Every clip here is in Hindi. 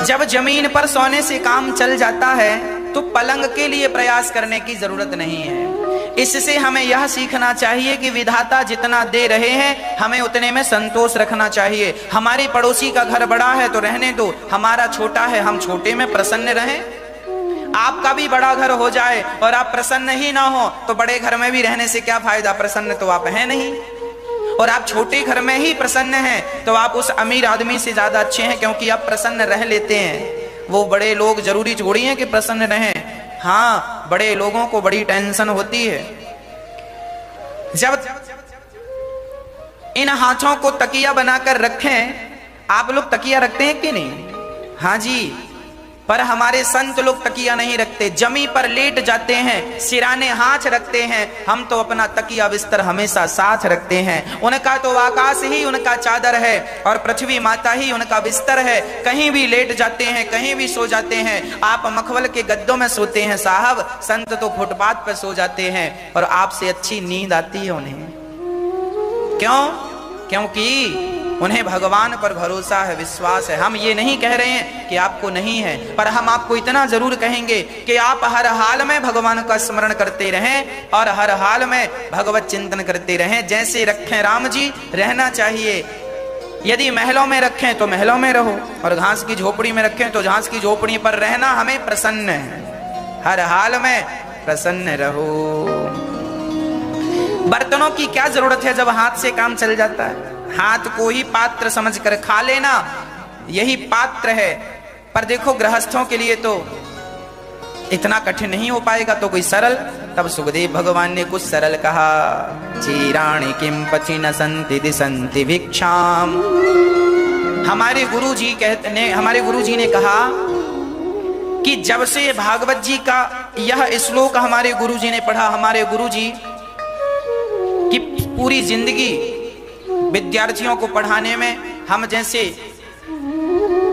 जब जमीन पर सोने से काम चल जाता है तो पलंग के लिए प्रयास करने की जरूरत नहीं है। इससे हमें यह सीखना चाहिए कि विधाता जितना दे रहे हैं हमें उतने में संतोष रखना चाहिए। हमारे पड़ोसी का घर बड़ा है तो रहने दो, हमारा छोटा है हम छोटे में प्रसन्न रहें। आपका भी बड़ा घर हो जाए और आप प्रसन्न ही ना हो तो बड़े घर में भी रहने से क्या फायदा, प्रसन्न तो आप हैं नहीं। और आप छोटे घर में ही प्रसन्न हैं तो आप उस अमीर आदमी से ज्यादा अच्छे हैं, क्योंकि आप प्रसन्न रह लेते हैं। वो बड़े लोग जरूरी थोड़ी हैं कि प्रसन्न रहें। हाँ, बड़े लोगों को बड़ी टेंशन होती है। जब इन हाथों को तकिया बनाकर रखें, आप लोग तकिया रखते हैं कि नहीं? हाँ जी, पर हमारे संत लोग तकिया नहीं रखते, जमी पर लेट जाते हैं, सिराने हाथ रखते हैं। हम तो अपना तकिया बिस्तर हमेशा साथ रखते हैं। उनका तो आकाश ही उनका चादर है और पृथ्वी माता ही उनका बिस्तर है। कहीं भी लेट जाते हैं, कहीं भी सो जाते हैं। आप मखमल के गद्दों में सोते हैं साहब, संत तो फुटपाथ पर सो जाते हैं और आपसे अच्छी नींद आती है उन्हें। क्यों? क्योंकि उन्हें भगवान पर भरोसा है, विश्वास है। हम ये नहीं कह रहे हैं कि आपको नहीं है, पर हम आपको इतना जरूर कहेंगे कि आप हर हाल में भगवान का स्मरण करते रहें और हर हाल में भगवत चिंतन करते रहें। जैसे रखें राम जी, रहना चाहिए। यदि महलों में रखें तो महलों में रहो और घास की झोपड़ी में रखें तो घास की झोपड़ी पर रहना हमें प्रसन्न है। हर हाल में प्रसन्न रहो। बर्तनों की क्या जरूरत है जब हाथ से काम चल जाता है? हाथ को ही पात्र समझकर खा लेना, यही पात्र है। पर देखो, गृहस्थों के लिए तो इतना कठिन नहीं हो पाएगा, तो कोई सरल। तब सुखदेव भगवान ने कुछ सरल कहा। चीराणि किम पचिन संति दिसंति भिक्षाम। हमारे गुरुजी ने कहा कि जब से भागवत जी का यह श्लोक हमारे गुरुजी ने पढ़ा, हमारे गुरुजी की पूरी जिंदगी विद्यार्थियों को पढ़ाने में, हम जैसे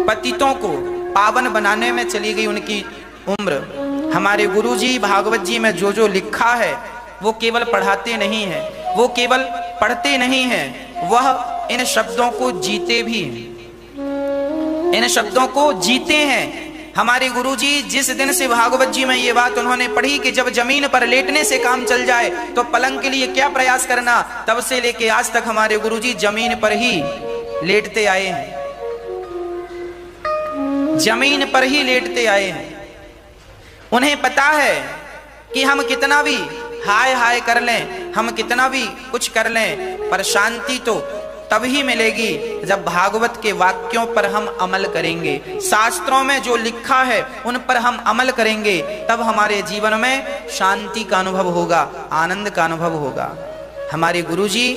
पतितों को पावन बनाने में चली गई उनकी उम्र। हमारे गुरुजी भागवत जी में जो जो लिखा है वो केवल पढ़ाते नहीं है, वो केवल पढ़ते नहीं है, वह इन शब्दों को जीते भी हैं। इन शब्दों को जीते हैं। हमारे गुरुजी जिस दिन से भागवत जी में ये बात उन्होंने पढ़ी कि जब जमीन पर लेटने से काम चल जाए तो पलंग के लिए क्या प्रयास करना, तब से लेके आज तक हमारे गुरुजी जमीन पर ही लेटते आए हैं। जमीन पर ही लेटते आए हैं। उन्हें पता है कि हम कितना भी हाय हाय कर लें, हम कितना भी कुछ कर लें, पर शांति तो तभी मिलेगी जब भागवत के वाक्यों पर हम अमल करेंगे। शास्त्रों में जो लिखा है उन पर हम अमल करेंगे, तब हमारे जीवन में शांति का अनुभव होगा, आनंद का अनुभव होगा। हमारे गुरुजी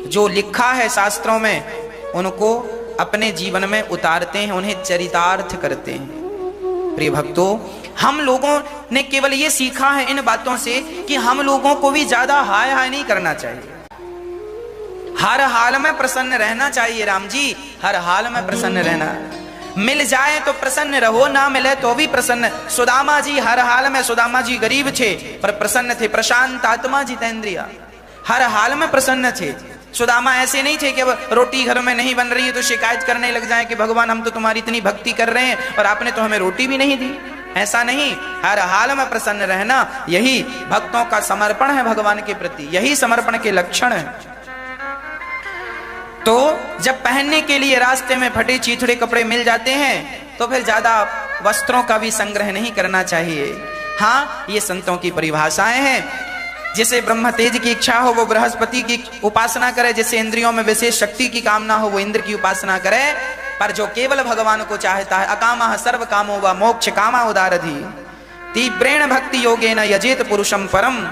जो लिखा है शास्त्रों में उनको अपने जीवन में उतारते हैं, उन्हें चरितार्थ करते हैं। प्रिय भक्तों, हम लोगों ने केवल ये सीखा है इन बातों से कि हम लोगों को भी ज्यादा हाय हाय नहीं करना चाहिए, हर हाल में प्रसन्न रहना चाहिए। राम जी, हर हाल में प्रसन्न रहना। मिल जाए तो प्रसन्न रहो, ना मिले तो भी प्रसन्न। सुदामा जी हर हाल में, सुदामा जी गरीब थे पर प्रसन्न थे। प्रशांत आत्मा जितेंद्रिया, हर हाल में प्रसन्न थे। सुदामा ऐसे नहीं थे कि अब रोटी घर में नहीं बन रही है तो शिकायत करने लग जाए कि भगवान हम तो तुम्हारी इतनी भक्ति कर रहे हैं और आपने तो हमें रोटी भी नहीं दी। ऐसा नहीं, हर हाल में प्रसन्न रहना, यही भक्तों का समर्पण है भगवान के प्रति, यही समर्पण के लक्षण है। तो जब पहनने के लिए रास्ते में फटे चीथड़े कपड़े मिल जाते हैं तो फिर ज्यादा वस्त्रों का भी संग्रह नहीं करना चाहिए। हाँ, ये संतों की परिभाषाएं हैं। जिसे ब्रह्म तेज की इच्छा हो वो बृहस्पति की उपासना करे, जिसे इंद्रियों में विशेष शक्ति की कामना हो वो इंद्र की उपासना करे, पर जो केवल भगवान को चाहता है, अकामः सर्व कामो वा मोक्ष कामा उदारधि तीव्रेण भक्ति योगेन यजेत पुरुषम परम।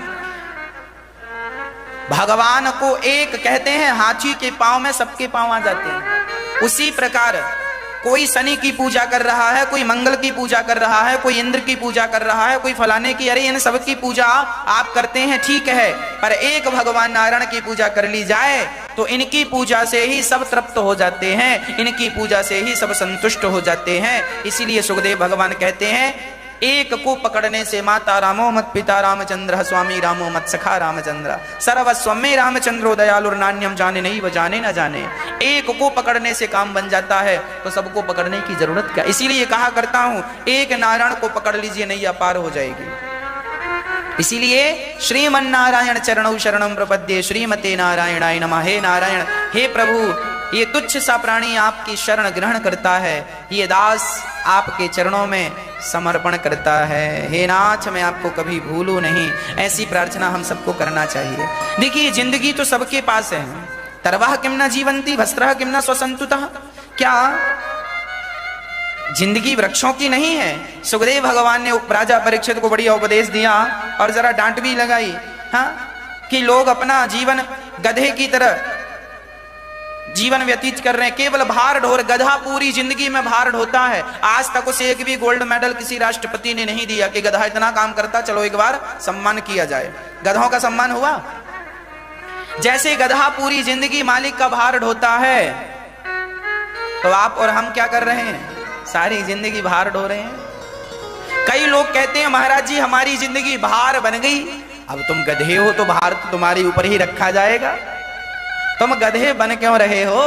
भगवान को एक कहते हैं, हाथी के पांव में सबके पांव आ जाते हैं। उसी प्रकार कोई शनि की पूजा कर रहा है, कोई मंगल की पूजा कर रहा है, कोई इंद्र की पूजा कर रहा है, कोई फलाने की, अरे इन सब की पूजा आप करते हैं ठीक है, पर एक भगवान नारायण की पूजा कर ली जाए तो इनकी पूजा से ही सब तृप्त हो जाते हैं, इनकी पूजा से ही सब संतुष्ट हो जाते हैं। इसीलिए सुखदेव भगवान कहते हैं एक को पकड़ने से माता रामो मत पिता रामचंद्र स्वामी रामो मत सखा रामचंद्र सर्वस्वमे रामचंद्रो दयालुर नान्यम जाने नहीं व जाने न जाने। एक को पकड़ने से काम बन जाता है तो सबको पकड़ने की जरूरत क्या। इसीलिए कहा करता हूं एक नारायण को पकड़ लीजिए नैया पार हो जाएगी। इसीलिए श्रीमन नारायण चरणौ शरणम प्रपद्ये श्रीमते नारायणाय नमः। हे नारायण, हे प्रभु, ये तुच्छ सा प्राणी आपकी शरण ग्रहण करता है, ये दास आपके चरणों में समर्पण करता है। हे नाथ, मैं आपको कभी भूलूं नहीं। ऐसी प्रार्थना हम सबको करना चाहिए। देखिए जिंदगी तो सबके पास है। तरवाह किम न जीवंती वस्त्रः किम न स्वसंतुतः। क्या जिंदगी वृक्षों की नहीं है? सुखदेव भगवान ने राजा परीक्षित को बढ़िया उपदेश दिया और जरा डांट भी लगाई, हाँ, कि लोग अपना जीवन गधे की तरह जीवन व्यतीत कर रहे हैं, केवल भार ढोर। गधा पूरी जिंदगी में भार ढोता है। आज तक उसे एक भी गोल्ड मेडल किसी राष्ट्रपति ने नहीं दिया कि गधा इतना काम करता, चलो एक बार सम्मान किया जाए। गधों का सम्मान हुआ? जैसे गधा पूरी जिंदगी मालिक का भार ढोता है, तो आप और हम क्या कर रहे हैं? सारी जिंदगी भार ढो रहे हैं। कई लोग कहते हैं महाराज जी हमारी जिंदगी भार बन गई। अब तुम गधे हो तो भार तो तुम्हारे ऊपर ही रखा जाएगा। तुम गधे बन क्यों रहे हो?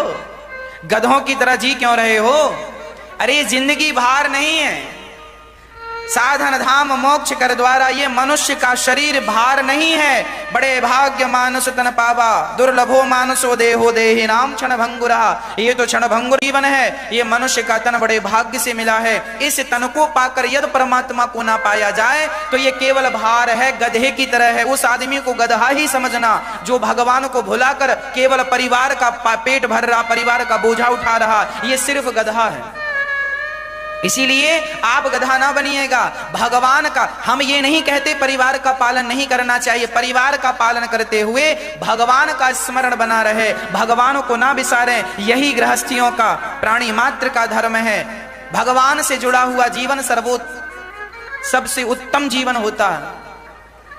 गधों की तरह जी क्यों रहे हो? अरे जिंदगी भार नहीं है। साधन धाम मोक्ष कर द्वारा ये मनुष्य का शरीर भार नहीं है। बड़े भाग्य मानुष तन पावा दुर्लभो मानुषो देहो देहि नाम क्षण भंगुरा। ये तो क्षण भंगुर जीवन है। ये मनुष्य का तन बड़े भाग्य से मिला है। इस तन को पाकर यदि परमात्मा को ना पाया जाए तो ये केवल भार है, गधे की तरह है। उस आदमी को गधा ही समझना जो भगवान को भुलाकर केवल परिवार का पेट भर रहा, परिवार का बोझा उठा रहा, ये सिर्फ गधा है। इसीलिए आप गधा ना बनिएगा। भगवान का हम ये नहीं कहते परिवार का पालन नहीं करना चाहिए। परिवार का पालन करते हुए भगवान का स्मरण बना रहे, भगवान को ना बिसारें। यही गृहस्थियों का, प्राणी मात्र का धर्म है। भगवान से जुड़ा हुआ जीवन सबसे उत्तम जीवन होता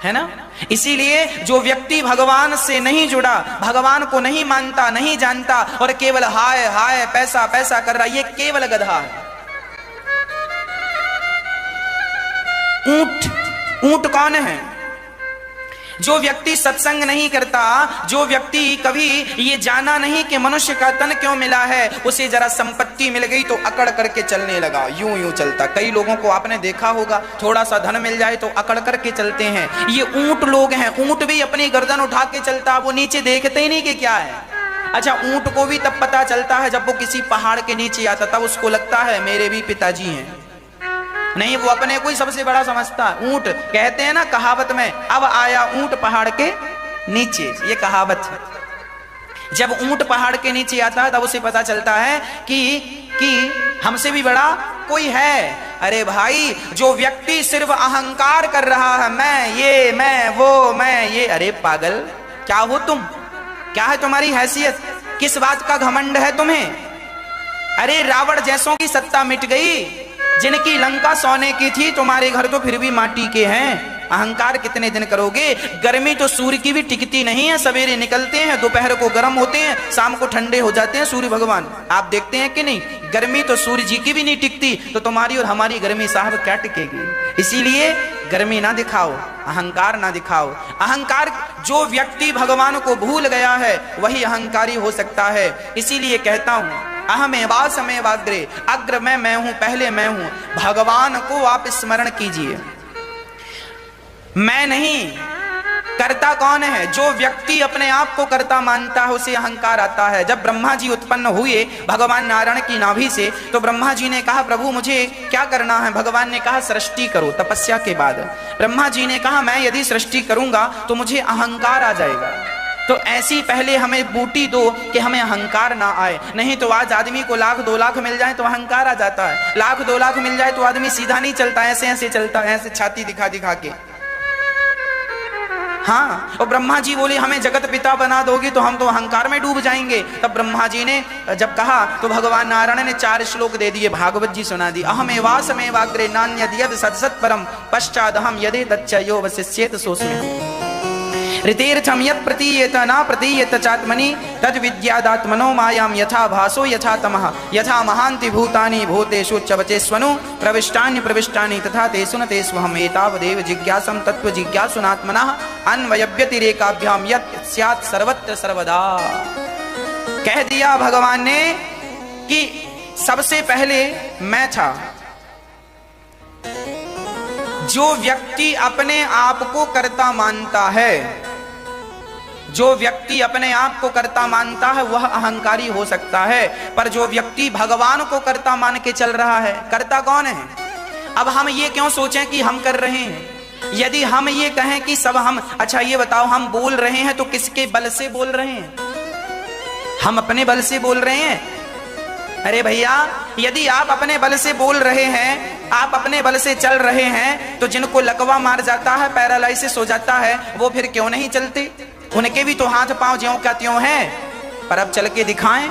है ना। इसीलिए जो व्यक्ति भगवान से नहीं जुड़ा, भगवान को नहीं मानता, नहीं जानता और केवल हाय हाय पैसा पैसा कर रहा, ये केवल गधा है। ऊंट कौन है? जो व्यक्ति सत्संग नहीं करता, जो व्यक्ति कभी ये जाना नहीं कि मनुष्य का तन क्यों मिला है, उसे जरा संपत्ति मिल गई तो अकड़ करके चलने लगा, यूं यूं चलता। कई लोगों को आपने देखा होगा, थोड़ा सा धन मिल जाए तो अकड़ करके चलते हैं। ये ऊंट लोग हैं। ऊंट भी अपनी गर्दन उठा के चलता, वो नीचे देखते ही नहीं कि क्या है। अच्छा, ऊंट को भी तब पता चलता है जब वो किसी पहाड़ के नीचे आता, तब उसको लगता है मेरे भी पिताजी हैं। नहीं, वो अपने को ही सबसे बड़ा समझता है। ऊंट कहते हैं ना कहावत में, अब आया ऊंट पहाड़ के नीचे, ये कहावत है। जब ऊंट पहाड़ के नीचे आता है तब उसे पता चलता है कि हमसे भी बड़ा कोई है। अरे भाई, जो व्यक्ति सिर्फ अहंकार कर रहा है, मैं ये, मैं वो, मैं ये, अरे पागल, क्या हो तुम? क्या है तुम्हारी हैसियत? किस बात का घमंड है तुम्हें? अरे रावण जैसों की सत्ता मिट गई, जिनकी लंका सोने की थी, तुम्हारे घर तो फिर भी माटी के हैं। अहंकार कितने दिन करोगे? गर्मी तो सूर्य की भी टिकती नहीं है। सवेरे निकलते हैं, दोपहर को गर्म होते हैं, शाम को ठंडे हो जाते हैं सूर्य भगवान। आप देखते हैं कि नहीं? गर्मी तो सूर्य जी की भी नहीं टिकती, तो तुम्हारी और हमारी गर्मी साहब क्या टिकेगी? इसीलिए गर्मी ना दिखाओ, अहंकार ना दिखाओ। अहंकार, जो व्यक्ति भगवान को भूल गया है वही अहंकारी हो सकता है। इसीलिए कहता हूं, अहमेवासमेवाग्रे, अग्र मैं हूं, पहले मैं हूं। भगवान को आप स्मरण कीजिए। मैं नहीं, कर्ता कौन है? जो व्यक्ति अपने आप को कर्ता मानता है उसे अहंकार आता है। जब ब्रह्मा जी उत्पन्न हुए भगवान नारायण की नाभि से, तो ब्रह्मा जी ने कहा प्रभु मुझे क्या करना है? भगवान ने कहा सृष्टि करो। तपस्या के बाद ब्रह्मा जी ने कहा मैं यदि सृष्टि करूंगा तो मुझे अहंकार आ जाएगा। तो ऐसी पहले हमें बूटी दो कि हमें अहंकार ना आए। नहीं तो आज आदमी को 1 लाख 2 लाख मिल जाए तो अहंकार आ जाता है। 1 लाख 2 लाख मिल जाए तो आदमी सीधा नहीं चलता, ऐसे ऐसे चलता है, ऐसे छाती दिखा दिखा के। हाँ, और ब्रह्मा जी बोले हमें जगत पिता बना दोगे तो हम तो अहंकार में डूब जाएंगे। तब ब्रह्मा जी ने जब कहा तो भगवान नारायण ने 4 श्लोक दे दिए, भागवत जी सुना दी। ऋतेर्थम यत् प्रतीयेत न प्रतीयेत चात्मनि तद विद्यादात्मनो मायाम यथा भासो यथा तमः यथा महान्ति भूतानि भूतेषु चवचेष्वनु प्रविष्टानि प्रविष्टानि तथा तेषु न तेष्वहम् एतावदेव जिज्ञासं तत्व जिज्ञासुनात्मनः अन्वयव्यतिरेकाभ्याम यत् स्यात् सर्वत्र सर्वदा। कह दिया भगवान ने कि सबसे पहले मैं था। जो व्यक्ति अपने आप को कर्ता मानता है, जो व्यक्ति अपने आप को कर्ता मानता है वह अहंकारी हो सकता है, पर जो व्यक्ति भगवान को कर्ता मान के चल रहा है, कर्ता कौन है? अब हम ये क्यों सोचें कि हम कर रहे हैं? यदि हम ये कहें कि सब हम, अच्छा ये बताओ, हम बोल रहे हैं तो किसके बल से बोल रहे हैं? हम अपने बल से बोल रहे हैं? अरे भैया, यदि आप अपने बल से बोल रहे हैं, आप अपने बल से चल रहे हैं, तो जिनको लकवा मार जाता है, पैरालाइसिस हो जाता है, वो फिर क्यों नहीं चलते? उनके भी तो हाथ पांव ज्यों का त्यों हैं, पर अब चल के दिखाएं।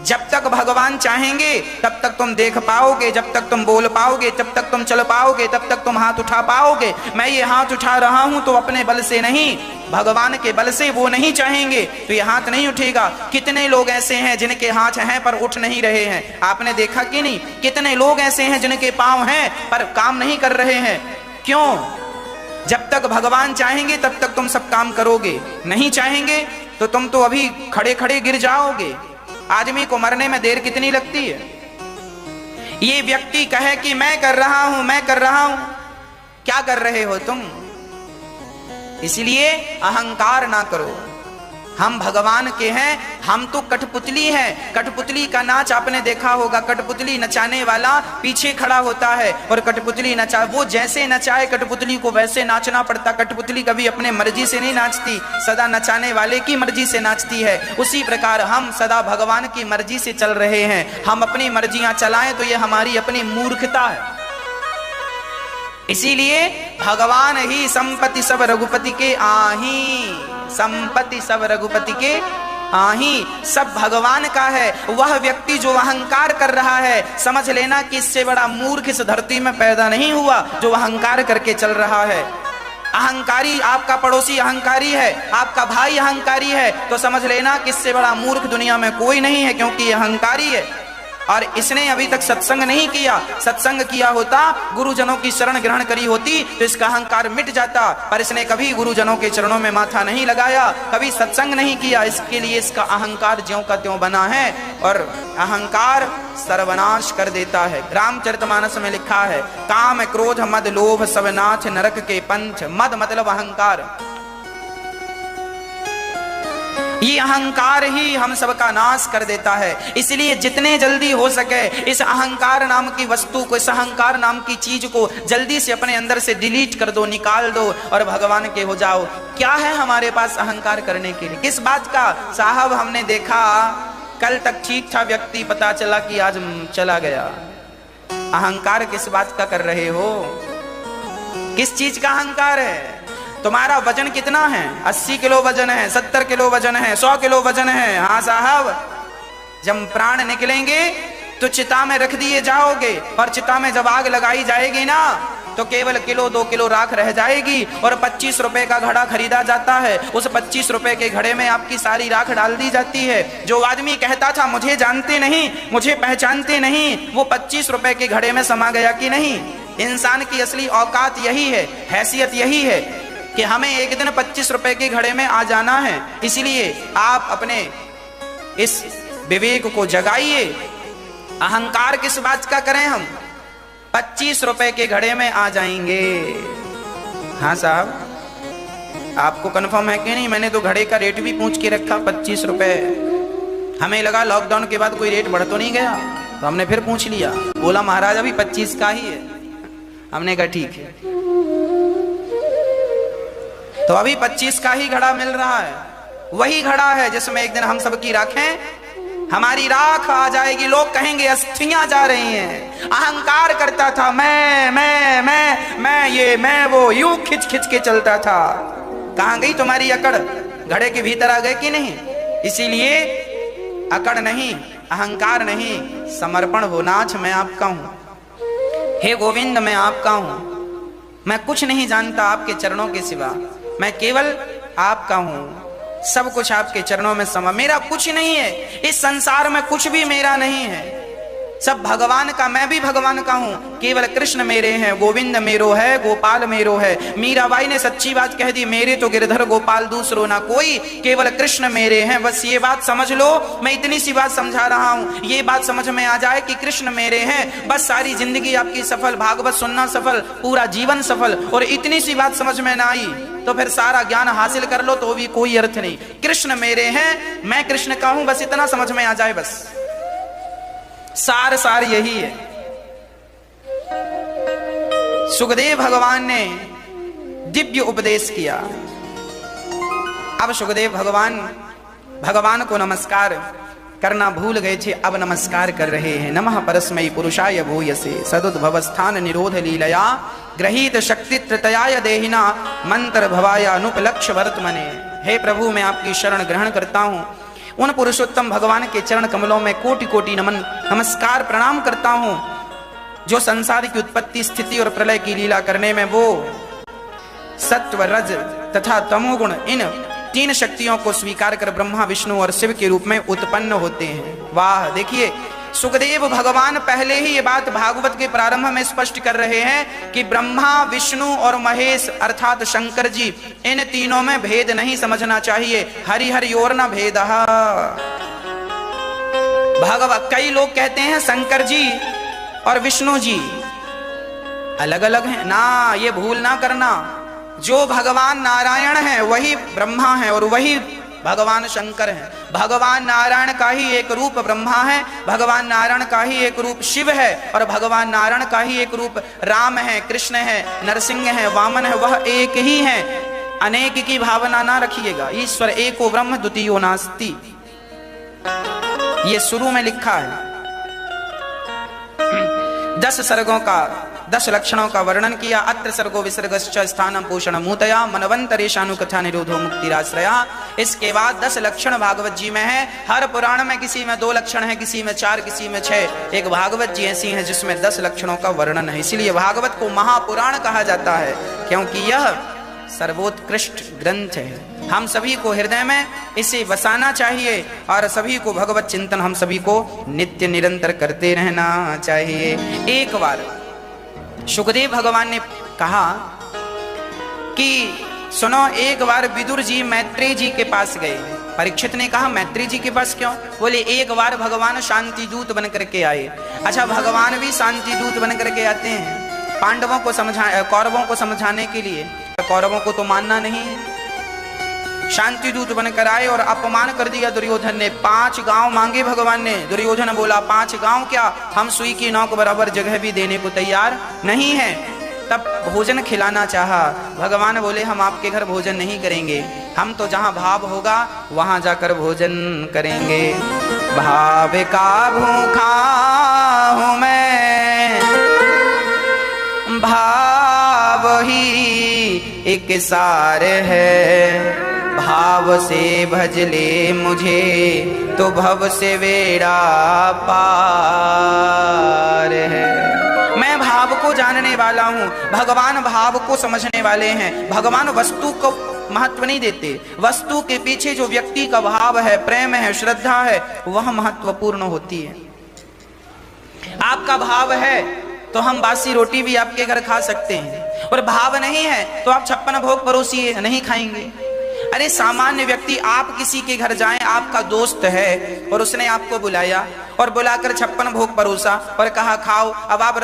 जब तक भगवान चाहेंगे तब तक तुम देख पाओगे, जब तक तुम बोल पाओगे, तब तक तुम चल पाओगे, तब तक तुम हाथ उठा पाओगे। मैं ये हाथ उठा रहा हूं तो अपने बल से नहीं, भगवान के बल से। वो नहीं चाहेंगे तो ये हाथ नहीं उठेगा। कितने लोग ऐसे हैं जिनके हाथ हैं पर उठ नहीं रहे हैं, आपने देखा कि नहीं? कितने लोग ऐसे हैं जिनके पांव हैं पर काम नहीं कर रहे हैं। क्यों? जब तक भगवान चाहेंगे तब तक तुम सब काम करोगे, नहीं चाहेंगे तो तुम तो अभी खड़े खड़े गिर जाओगे। आदमी को मरने में देर कितनी लगती है? ये व्यक्ति कहे कि मैं कर रहा हूं, मैं कर रहा हूं, क्या कर रहे हो तुम? इसलिए अहंकार ना करो। हम भगवान के हैं, हम तो कठपुतली हैं। कठपुतली का नाच आपने देखा होगा। कठपुतली नचाने वाला पीछे खड़ा होता है और कठपुतली नचा, वो जैसे नचाए कठपुतली को वैसे नाचना पड़ता। कठपुतली कभी अपने मर्जी से नहीं नाचती, सदा नचाने वाले की मर्जी से नाचती है। उसी प्रकार हम सदा भगवान की मर्जी से चल रहे हैं। हम अपनी मर्जियां चलाएं तो ये हमारी अपनी मूर्खता है। इसीलिए भगवान ही संपत्ति सब रघुपति के आही, संपत्ति सब रघुपति के आही, सब भगवान का है। वह व्यक्ति जो अहंकार कर रहा है, समझ लेना कि इससे बड़ा मूर्ख इस धरती में पैदा नहीं हुआ जो अहंकार करके चल रहा है। अहंकारी, आपका पड़ोसी अहंकारी है, आपका भाई अहंकारी है, तो समझ लेना कि इससे बड़ा मूर्ख दुनिया में कोई नहीं है, क्योंकि ये अहंकारी है। और इसने अभी तक सत्संग नहीं किया। सत्संग किया होता, गुरुजनों की शरण ग्रहण करी होती तो इसका अहंकार मिट जाता, पर इसने कभी गुरुजनों के चरणों में माथा नहीं लगाया, कभी सत्संग नहीं किया। इसके लिए इसका अहंकार ज्यों का त्यों बना है और अहंकार सर्वनाश कर देता है। रामचरितमानस में लिखा है, काम क्रोध मद लोभ सब नाथ नरक के पंथ। मद मतलब अहंकार। ये अहंकार ही हम सबका नाश कर देता है। इसलिए जितने जल्दी हो सके इस अहंकार नाम की वस्तु को, इस अहंकार नाम की चीज को जल्दी से अपने अंदर से डिलीट कर दो, निकाल दो और भगवान के हो जाओ। क्या है हमारे पास अहंकार करने के लिए? किस बात का? साहब हमने देखा कल तक ठीक था व्यक्ति, पता चला कि आज चला गया। अहंकार किस बात का कर रहे हो? किस चीज का अहंकार है? तुम्हारा वजन कितना है? 80 किलो वजन है, 70 किलो वजन है, 100 किलो वजन है। हाँ साहब, जब प्राण निकलेंगे तो चिता में रख दिए जाओगे और चिता में जब आग लगाई जाएगी ना तो केवल किलो 2 किलो राख रह जाएगी और 25 रुपए का घड़ा खरीदा जाता है। उस 25 रुपए के घड़े में आपकी सारी राख डाल दी जाती है। जो आदमी कहता था मुझे जानते नहीं, मुझे पहचानते नहीं, वो 25 रुपए के घड़े में समा गया कि नहीं? इंसान की असली औकात यही है, हैसियत यही है कि हमें एक दिन 25 रुपए के घड़े में आ जाना है। इसलिए आप अपने इस विवेक को जगाइए। अहंकार किस बात का करें हम? 25 रुपए के घड़े में आ जाएंगे। हाँ साहब, आपको कंफर्म है कि नहीं? मैंने तो घड़े का रेट भी पूछ के रखा 25 रुपए। हमें लगा लॉकडाउन के बाद कोई रेट बढ़ तो नहीं गया, तो हमने फिर पूछ लिया। बोला महाराज अभी 25 का ही है। हमने कहा ठीक है। तो अभी 25 का ही घड़ा मिल रहा है। वही घड़ा है जिसमें एक दिन हम सबकी राखें, हमारी राख आ जाएगी। लोग कहेंगे अस्थियां जा रही हैं। अहंकार करता था, मैं ये मैं वो, यूं खिंच खिंच के चलता था। कहां गई तुम्हारी अकड़? घड़े के भीतर आ गए कि नहीं? इसीलिए अकड़ नहीं, अहंकार नहीं, समर्पण हो। नाथ मैं आपका हूं, हे गोविंद मैं आपका हूं। मैं कुछ नहीं जानता आपके चरणों के सिवा। मैं केवल आपका हूं, सब कुछ आपके चरणों में समा, मेरा कुछ नहीं है, इस संसार में कुछ भी मेरा नहीं है, सब भगवान का, मैं भी भगवान का हूं, केवल कृष्ण मेरे हैं, गोविंद मेरो है, गोपाल मेरो है। मीराबाई ने सच्ची बात कह दी, मेरे तो गिरधर गोपाल दूसरो ना कोई, केवल कृष्ण मेरे हैं। बस ये बात समझ लो, मैं इतनी सी बात समझा रहा हूं, ये बात समझ में आ जाए कि कृष्ण मेरे हैं, बस सारी जिंदगी आपकी सफल, भागवत सुनना सफल, पूरा जीवन सफल। और इतनी सी बात समझ में ना आई तो फिर सारा ज्ञान हासिल कर लो तो भी कोई अर्थ नहीं। कृष्ण मेरे हैं, मैं कृष्ण का हूं, बस इतना समझ में आ जाए, बस सार यही है। सुखदेव भगवान ने दिव्य उपदेश किया। अब सुखदेव भगवान को नमस्कार करना भूल गए थे, अब नमस्कार कर रहे हैं। नमः परस्मै पुरुषाय भूयसे सदुद्भवस्थान निरोध लीलया ग्रहीत शक्ति तृतयाय देहिना मंत्र भवाय अनुपलक्ष्य वर्तमने। हे प्रभु, मैं आपकी शरण ग्रहण करता हूं, उन पुरुषोत्तम भगवान के चरण कमलों में कोटि कोटि नमस्कार प्रणाम करता हूं, जो संसार की उत्पत्ति, स्थिति और प्रलय की लीला करने में वो सत्व, रज तथा तमोगुण, इन तीन शक्तियों को स्वीकार कर ब्रह्मा, विष्णु और शिव के रूप में उत्पन्न होते हैं। वाह, देखिए सुखदेव भगवान पहले ही ये बात भागवत के प्रारंभ में स्पष्ट कर रहे हैं कि ब्रह्मा, विष्णु और महेश अर्थात शंकर जी, इन तीनों में भेद नहीं समझना चाहिए। हरि हरि और न भेद। भागवत, कई लोग कहते हैं शंकर जी और विष्णु जी अलग अलग हैं ना, ये भूल ना करना। जो भगवान नारायण है वही ब्रह्मा है और वही भगवान शंकर हैं। भगवान नारायण का ही एक रूप ब्रह्मा है, भगवान नारायण का ही एक रूप शिव है, और भगवान नारायण का ही एक रूप राम है, कृष्ण है, नरसिंह है, वामन है, वह एक ही है। अनेक की भावना ना रखिएगा। ईश्वर एको ब्रह्म द्वितीयो नास्ति, ये शुरू में लिखा है। 10 सर्गों का 10 लक्षणों का वर्णन किया। अत्र सर्गो विसर्गश्च स्थानं पोषण मूतया मनवंतरेशानु कथा निरोधो मुक्तिराश्रया। इसके बाद 10 लक्षण भागवत जी में है। हर पुराण में किसी में 2 लक्षण है, किसी में 4, किसी में 6। एक भागवत जी ऐसी है जिसमें 10 लक्षणों का वर्णन है। इसीलिए भागवत को महापुराण कहा जाता है, क्योंकि यह सर्वोत्कृष्ट ग्रंथ है। हम सभी को हृदय में इसे बसाना चाहिए और सभी को भगवत चिंतन हम सभी को नित्य निरंतर करते रहना चाहिए। एक बार सुखदेव भगवान ने कहा कि सुनो, एक बार विदुर जी मैत्रेय जी के पास गए। परीक्षित ने कहा मैत्रेय जी के पास क्यों? बोले एक बार भगवान शांति दूत बन करके आए। अच्छा, भगवान भी शांति दूत बन करके आते हैं पांडवों को कौरवों को समझाने के लिए। कौरवों को तो मानना नहीं है। शांति दूत बनकर आए और अपमान कर दिया दुर्योधन ने। 5 गांव मांगे भगवान ने। दुर्योधन बोला 5 गांव क्या, हम सुई की नोक बराबर जगह भी देने को तैयार नहीं है। तब भोजन खिलाना चाहा। भगवान बोले हम आपके घर भोजन नहीं करेंगे, हम तो जहां भाव होगा वहां जाकर भोजन करेंगे। भाव का भूखा हूं मैं, भाव ही एक सार है। भाव से भज ले मुझे तो भव से बेड़ा पार है। मैं भाव को जानने वाला हूँ, भगवान भाव को समझने वाले हैं। भगवान वस्तु को महत्व नहीं देते, वस्तु के पीछे जो व्यक्ति का भाव है, प्रेम है, श्रद्धा है, वह महत्वपूर्ण होती है। आपका भाव है तो हम बासी रोटी भी आपके घर खा सकते हैं, और भाव नहीं है तो आप 56 भोग परोसिए, नहीं खाएंगे। अरे सामान्य व्यक्ति, आप किसी के घर जाएं, आपका दोस्त है और उसने आपको बुलाया और बुलाकर 56 भोग परोसा और कहा खाओ। अब आप